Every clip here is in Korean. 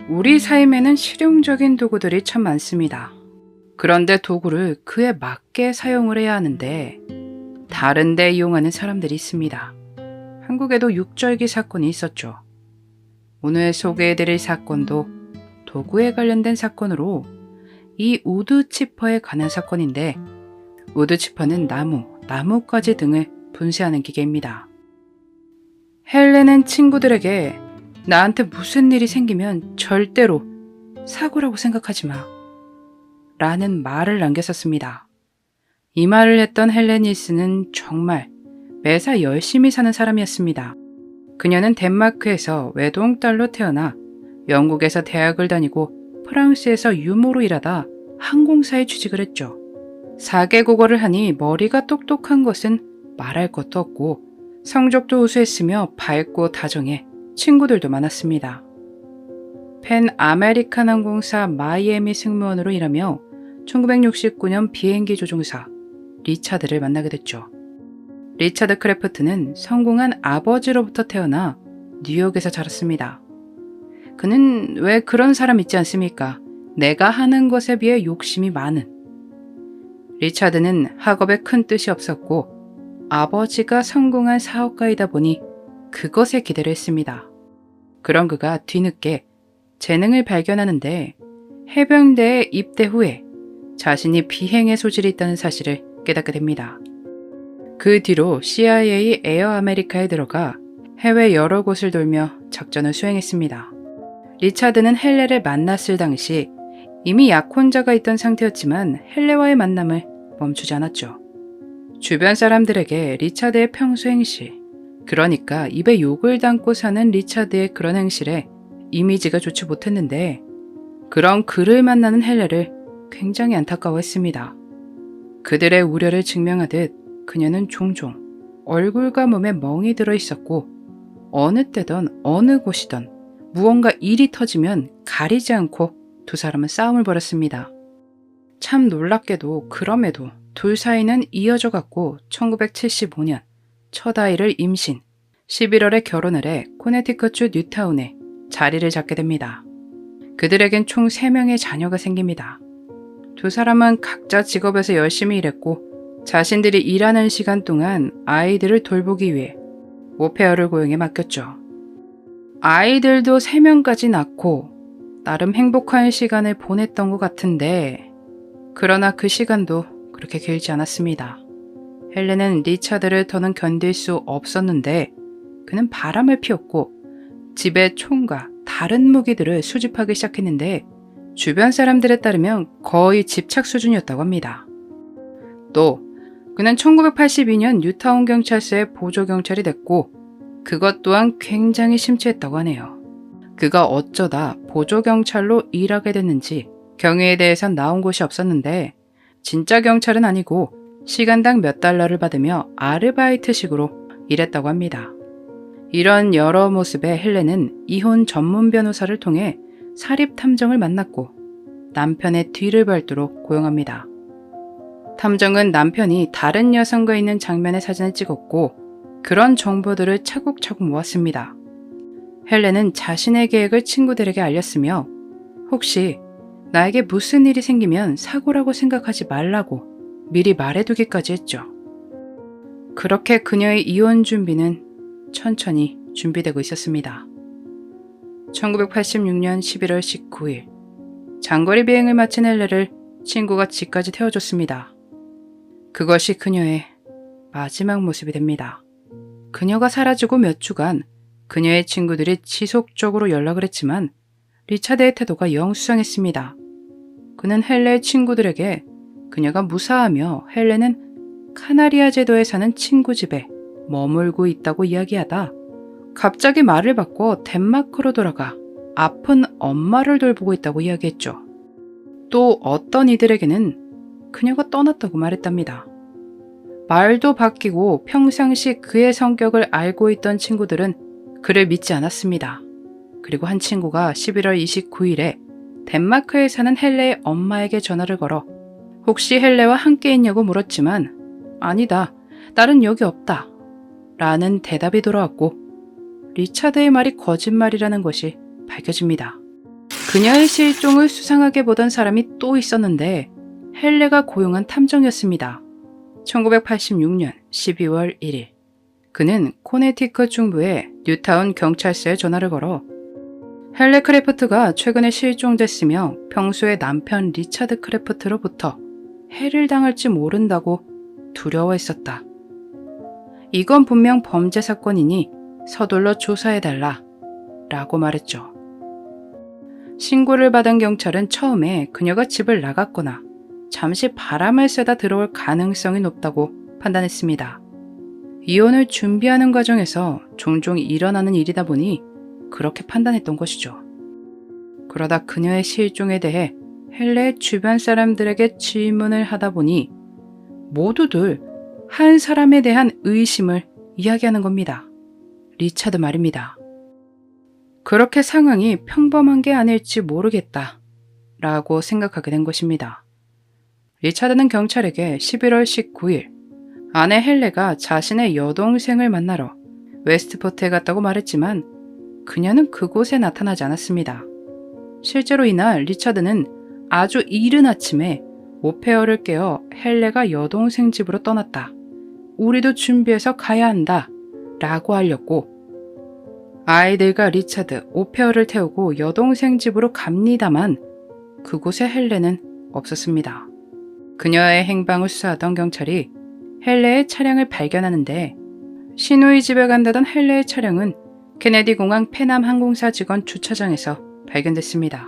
우리 삶에는 실용적인 도구들이 참 많습니다. 그런데 도구를 그에 맞게 사용을 해야 하는데 다른 데 이용하는 사람들이 있습니다. 한국에도 육절기 사건이 있었죠. 오늘 소개해드릴 사건도 도구에 관련된 사건으로 이 우드치퍼에 관한 사건인데 우드치퍼는 나뭇가지 등을 분쇄하는 기계입니다. 헬렌은 친구들에게 나한테 무슨 일이 생기면 절대로 사고라고 생각하지 마 라는 말을 남겼었습니다. 이 말을 했던 헬레니스는 정말 매사 열심히 사는 사람이었습니다. 그녀는 덴마크에서 외동딸로 태어나 영국에서 대학을 다니고 프랑스에서 유모로 일하다 항공사에 취직을 했죠. 4개국어를 하니 머리가 똑똑한 것은 말할 것도 없고 성적도 우수했으며 밝고 다정해 친구들도 많았습니다. 팬 아메리칸 항공사 마이애미 승무원으로 일하며 1969년 비행기 조종사 리차드를 만나게 됐죠. 리차드 크래프트는 성공한 아버지로부터 태어나 뉴욕에서 자랐습니다. 그는 왜 그런 사람 있지 않습니까? 내가 하는 것에 비해 욕심이 많은. 리차드는 학업에 큰 뜻이 없었고 아버지가 성공한 사업가이다 보니 그것에 기대를 했습니다. 그런 그가 뒤늦게 재능을 발견하는데 해병대에 입대 후에 자신이 비행의 소질이 있다는 사실을 깨닫게 됩니다. 그 뒤로 CIA 에어 아메리카에 들어가 해외 여러 곳을 돌며 작전을 수행했습니다. 리차드는 헬레를 만났을 당시 이미 약혼자가 있던 상태였지만 헬레와의 만남을 멈추지 않았죠. 주변 사람들에게 리차드의 평소 행실, 그러니까 입에 욕을 담고 사는 리차드의 그런 행실에 이미지가 좋지 못했는데 그런 그를 만나는 헬레를 굉장히 안타까워했습니다. 그들의 우려를 증명하듯 그녀는 종종 얼굴과 몸에 멍이 들어 있었고 어느 때든 어느 곳이든 무언가 일이 터지면 가리지 않고 두 사람은 싸움을 벌였습니다. 참 놀랍게도 그럼에도 둘 사이는 이어져 갔고 1975년 첫 아이를 임신, 11월에 결혼을 해 코네티컷주 뉴타운에 자리를 잡게 됩니다. 그들에겐 총 3명의 자녀가 생깁니다. 두 사람은 각자 직업에서 열심히 일했고 자신들이 일하는 시간 동안 아이들을 돌보기 위해 오페어를 고용해 맡겼죠. 아이들도 3명까지 낳고 나름 행복한 시간을 보냈던 것 같은데 그러나 그 시간도 그렇게 길지 않았습니다. 헬렌은 리차드를 더는 견딜 수 없었는데 그는 바람을 피웠고 집에 총과 다른 무기들을 수집하기 시작했는데 주변 사람들에 따르면 거의 집착 수준이었다고 합니다. 또 그는 1982년 뉴타운 경찰서의 보조경찰이 됐고 그것 또한 굉장히 심취했다고 하네요. 그가 어쩌다 보조경찰로 일하게 됐는지 경위에 대해선 나온 곳이 없었는데 진짜 경찰은 아니고 시간당 몇 달러를 받으며 아르바이트식으로 일했다고 합니다. 이런 여러 모습의 헬렌은 이혼 전문 변호사를 통해 사립 탐정을 만났고 남편의 뒤를 밟도록 고용합니다. 탐정은 남편이 다른 여성과 있는 장면의 사진을 찍었고 그런 정보들을 차곡차곡 모았습니다. 헬렌은 자신의 계획을 친구들에게 알렸으며 혹시 나에게 무슨 일이 생기면 사고라고 생각하지 말라고 미리 말해두기까지 했죠. 그렇게 그녀의 이혼 준비는 천천히 준비되고 있었습니다. 1986년 11월 19일 장거리 비행을 마친 헬레를 친구가 집까지 태워줬습니다. 그것이 그녀의 마지막 모습이 됩니다. 그녀가 사라지고 몇 주간 그녀의 친구들이 지속적으로 연락을 했지만 리차드의 태도가 영 수상했습니다. 그는 헬레의 친구들에게 그녀가 무사하며 헬레는 카나리아 제도에 사는 친구 집에 머물고 있다고 이야기하다 갑자기 말을 바꿔 덴마크로 돌아가 아픈 엄마를 돌보고 있다고 이야기했죠. 또 어떤 이들에게는 그녀가 떠났다고 말했답니다. 말도 바뀌고 평상시 그의 성격을 알고 있던 친구들은 그를 믿지 않았습니다. 그리고 한 친구가 11월 29일에 덴마크에 사는 헬레의 엄마에게 전화를 걸어 혹시 헬레와 함께 있냐고 물었지만 아니다, 딸은 여기 없다 라는 대답이 돌아왔고 리차드의 말이 거짓말이라는 것이 밝혀집니다. 그녀의 실종을 수상하게 보던 사람이 또 있었는데 헬레가 고용한 탐정이었습니다. 1986년 12월 1일 그는 코네티컷 중부의 뉴타운 경찰서에 전화를 걸어 헬레 크래프트가 최근에 실종됐으며 평소에 남편 리차드 크래프트로부터 해를 당할지 모른다고 두려워했었다. 이건 분명 범죄 사건이니 서둘러 조사해달라 라고 말했죠. 신고를 받은 경찰은 처음에 그녀가 집을 나갔거나 잠시 바람을 쐬다 들어올 가능성이 높다고 판단했습니다. 이혼을 준비하는 과정에서 종종 일어나는 일이다 보니 그렇게 판단했던 것이죠. 그러다 그녀의 실종에 대해 헬레의 주변 사람들에게 질문을 하다 보니 모두들 한 사람에 대한 의심을 이야기하는 겁니다. 리차드 말입니다. 그렇게 상황이 평범한 게 아닐지 모르겠다 라고 생각하게 된 것입니다. 리차드는 경찰에게 11월 19일 아내 헬레가 자신의 여동생을 만나러 웨스트포트에 갔다고 말했지만 그녀는 그곳에 나타나지 않았습니다. 실제로 이날 리차드는 아주 이른 아침에 오페어를 깨워 헬레가 여동생 집으로 떠났다. 우리도 준비해서 가야 한다 라고 알렸고 아이들과 리차드, 오페어를 태우고 여동생 집으로 갑니다만 그곳에 헬레는 없었습니다. 그녀의 행방을 수사하던 경찰이 헬레의 차량을 발견하는데 시누이 집에 간다던 헬레의 차량은 케네디 공항 페남 항공사 직원 주차장에서 발견됐습니다.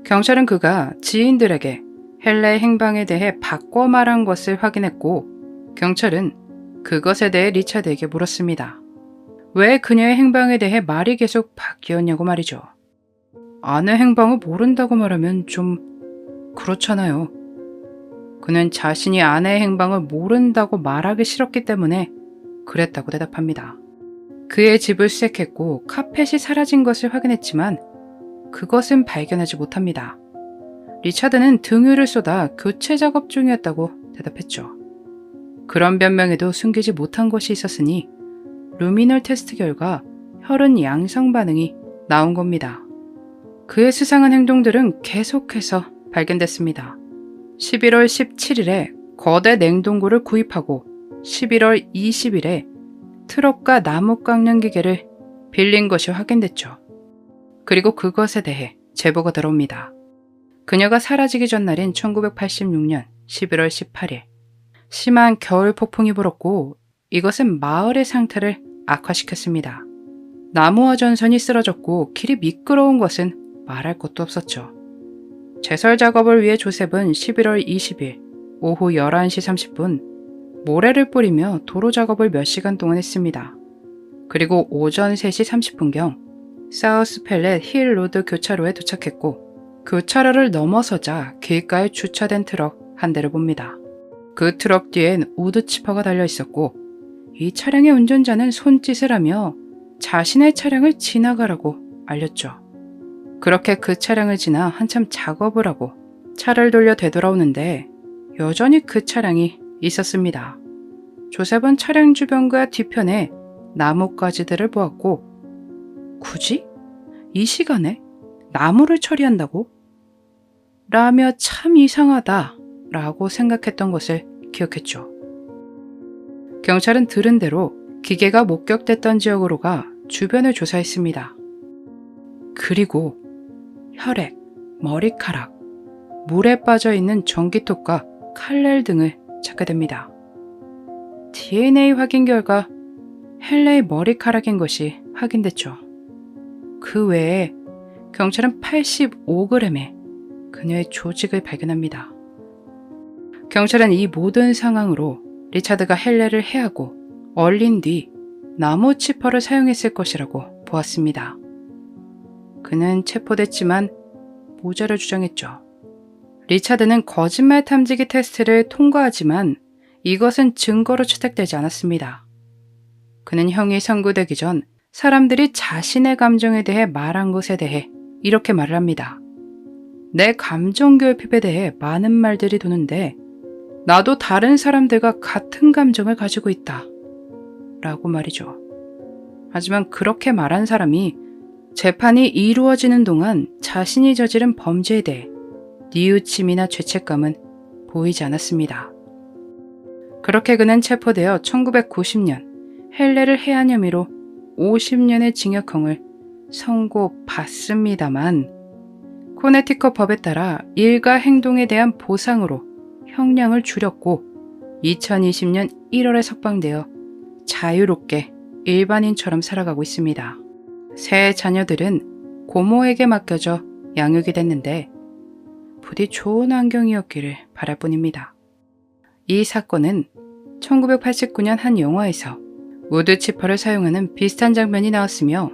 경찰은 그가 지인들에게 헬레의 행방에 대해 바꿔 말한 것을 확인했고 경찰은 그것에 대해 리차드에게 물었습니다. 왜 그녀의 행방에 대해 말이 계속 바뀌었냐고 말이죠. 아내 행방을 모른다고 말하면 좀 그렇잖아요. 그는 자신이 아내의 행방을 모른다고 말하기 싫었기 때문에 그랬다고 대답합니다. 그의 집을 수색했고 카펫이 사라진 것을 확인했지만 그것은 발견하지 못합니다. 리차드는 등유를 쏟아 교체 작업 중이었다고 대답했죠. 그런 변명에도 숨기지 못한 것이 있었으니 루미놀 테스트 결과 혈흔 양성 반응이 나온 겁니다. 그의 수상한 행동들은 계속해서 발견됐습니다. 11월 17일에 거대 냉동고를 구입하고 11월 20일에 트럭과 나무 깎는 기계를 빌린 것이 확인됐죠. 그리고 그것에 대해 제보가 들어옵니다. 그녀가 사라지기 전날인 1986년 11월 18일 심한 겨울 폭풍이 불었고 이것은 마을의 상태를 악화시켰습니다. 나무와 전선이 쓰러졌고 길이 미끄러운 것은 말할 것도 없었죠. 제설 작업을 위해 조셉은 11월 20일 오후 11시 30분 모래를 뿌리며 도로 작업을 몇 시간 동안 했습니다. 그리고 오전 3시 30분경 사우스 펠렛 힐 로드 교차로에 도착했고 교차로를 넘어서자 길가에 주차된 트럭 한 대를 봅니다. 그 트럭 뒤엔 우드 치퍼가 달려 있었고 이 차량의 운전자는 손짓을 하며 자신의 차량을 지나가라고 알렸죠. 그렇게 그 차량을 지나 한참 작업을 하고 차를 돌려 되돌아오는데 여전히 그 차량이 있었습니다. 조셉은 차량 주변과 뒤편에 나뭇가지들을 보았고 굳이? 이 시간에 나무를 처리한다고? 라며 참 이상하다 라고 생각했던 것을 기억했죠. 경찰은 들은 대로 기계가 목격됐던 지역으로 가 주변을 조사했습니다. 그리고 혈액, 머리카락, 물에 빠져있는 전기톱과 칼날 등을 찾게 됩니다. DNA 확인 결과 헬레의 머리카락인 것이 확인됐죠. 그 외에 경찰은 85g의 그녀의 조직을 발견합니다. 경찰은 이 모든 상황으로 리차드가 헬레를 해하고 얼린 뒤 나무 치퍼를 사용했을 것이라고 보았습니다. 그는 체포됐지만 모자를 주장했죠. 리차드는 거짓말 탐지기 테스트를 통과하지만 이것은 증거로 채택되지 않았습니다. 그는 형이 선고되기 전 사람들이 자신의 감정에 대해 말한 것에 대해 이렇게 말을 합니다. 내 감정 결핍에 대해 많은 말들이 도는데 나도 다른 사람들과 같은 감정을 가지고 있다. 라고 말이죠. 하지만 그렇게 말한 사람이 재판이 이루어지는 동안 자신이 저지른 범죄에 대해 뉘우침이나 죄책감은 보이지 않았습니다. 그렇게 그는 체포되어 1990년 헬레를 해한 혐의로 50년의 징역형을 선고받습니다만 코네티컷 법에 따라 일가 행동에 대한 보상으로 형량을 줄였고 2020년 1월에 석방되어 자유롭게 일반인처럼 살아가고 있습니다. 세 자녀들은 고모에게 맡겨져 양육이 됐는데 부디 좋은 환경이었기를 바랄 뿐입니다. 이 사건은 1989년 한 영화에서 우드치퍼를 사용하는 비슷한 장면이 나왔으며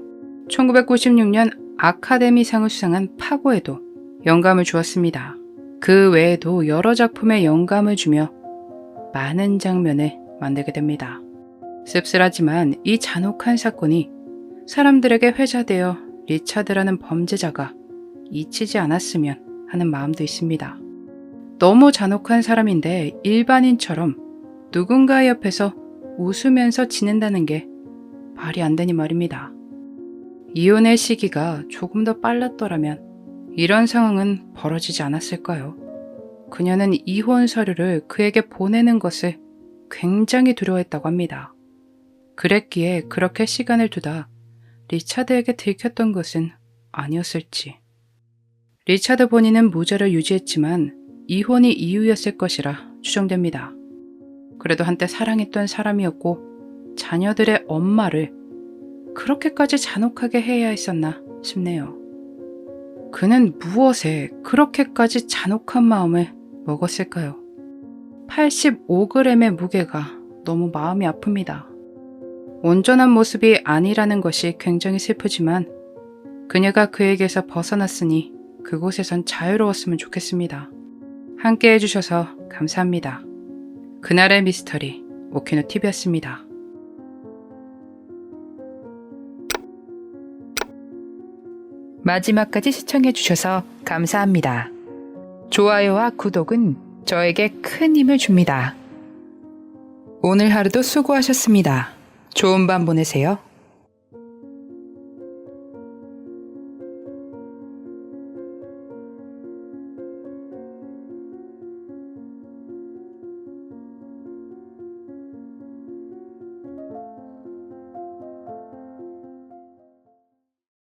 1996년 아카데미상을 수상한 파고에도 영감을 주었습니다. 그 외에도 여러 작품에 영감을 주며 많은 장면을 만들게 됩니다. 씁쓸하지만 이 잔혹한 사건이 사람들에게 회자되어 리차드라는 범죄자가 잊히지 않았으면 하는 마음도 있습니다. 너무 잔혹한 사람인데 일반인처럼 누군가의 옆에서 웃으면서 지낸다는 게 말이 안 되니 말입니다. 이혼의 시기가 조금 더 빨랐더라면 이런 상황은 벌어지지 않았을까요? 그녀는 이혼 서류를 그에게 보내는 것을 굉장히 두려워했다고 합니다. 그랬기에 그렇게 시간을 두다 리차드에게 들켰던 것은 아니었을지. 리차드 본인은 무죄를 유지했지만 이혼이 이유였을 것이라 추정됩니다. 그래도 한때 사랑했던 사람이었고 자녀들의 엄마를 그렇게까지 잔혹하게 해야 했었나 싶네요. 그는 무엇에 그렇게까지 잔혹한 마음을 먹었을까요? 85g의 무게가 너무 마음이 아픕니다. 온전한 모습이 아니라는 것이 굉장히 슬프지만 그녀가 그에게서 벗어났으니 그곳에선 자유로웠으면 좋겠습니다. 함께 해주셔서 감사합니다. 그날의 미스터리 오키노TV였습니다. 마지막까지 시청해주셔서 감사합니다. 좋아요와 구독은 저에게 큰 힘을 줍니다. 오늘 하루도 수고하셨습니다. 좋은 밤 보내세요.